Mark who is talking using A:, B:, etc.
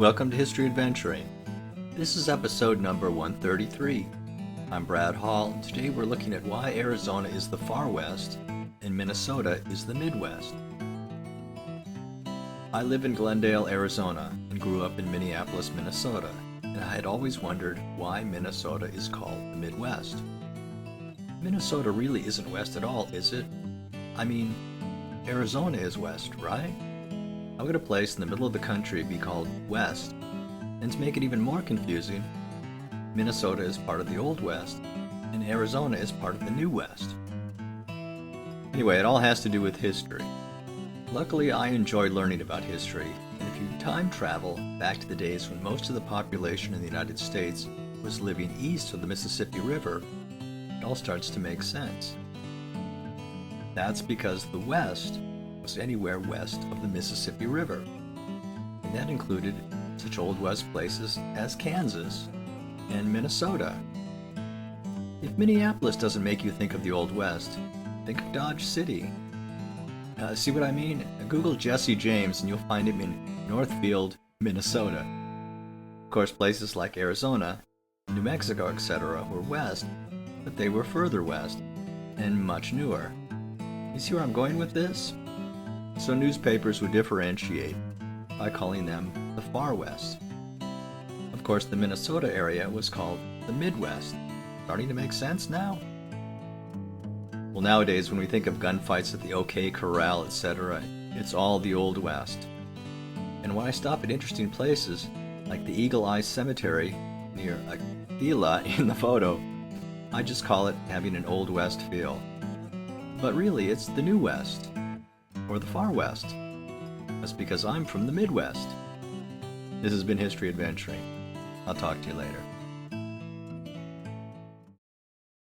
A: Welcome to History Adventuring. This is episode number 133. I'm Brad Hall, and today we're looking at why Arizona is the far west and Minnesota is the Midwest. I live in Glendale, Arizona, and grew up in Minneapolis, Minnesota, and I had always wondered why Minnesota is called the Midwest. Minnesota really isn't west at all, is it? I mean, Arizona is west, right? How could a place in the middle of the country be called West? And to make it even more confusing, Minnesota is part of the Old West, and Arizona is part of the New West. Anyway, it all has to do with history. Luckily, I enjoy learning about history, and if you time travel back to the days when most of the population in the United States was living east of the Mississippi River, it all starts to make sense. That's because the West was anywhere west of the Mississippi River, and that included such Old West places as Kansas and Minnesota. If Minneapolis doesn't make you think of the Old West, think of Dodge City. See what I mean? Google Jesse James and you'll find him in Northfield, Minnesota. Of course, places like Arizona, New Mexico, etc. were west, but they were further west and much newer. You see where I'm going with this? So newspapers would differentiate by calling them the Far West. Of course, the Minnesota area was called the Midwest. Starting to make sense now? Well, nowadays, when we think of gunfights at the OK Corral, etc., it's all the Old West. And when I stop at interesting places, like the Eagle Eye Cemetery near Aquila in the photo, I just call it having an Old West feel. But really, it's the New West, or the Far West. That's because I'm from the Midwest. This has been History Adventuring. I'll talk to you later.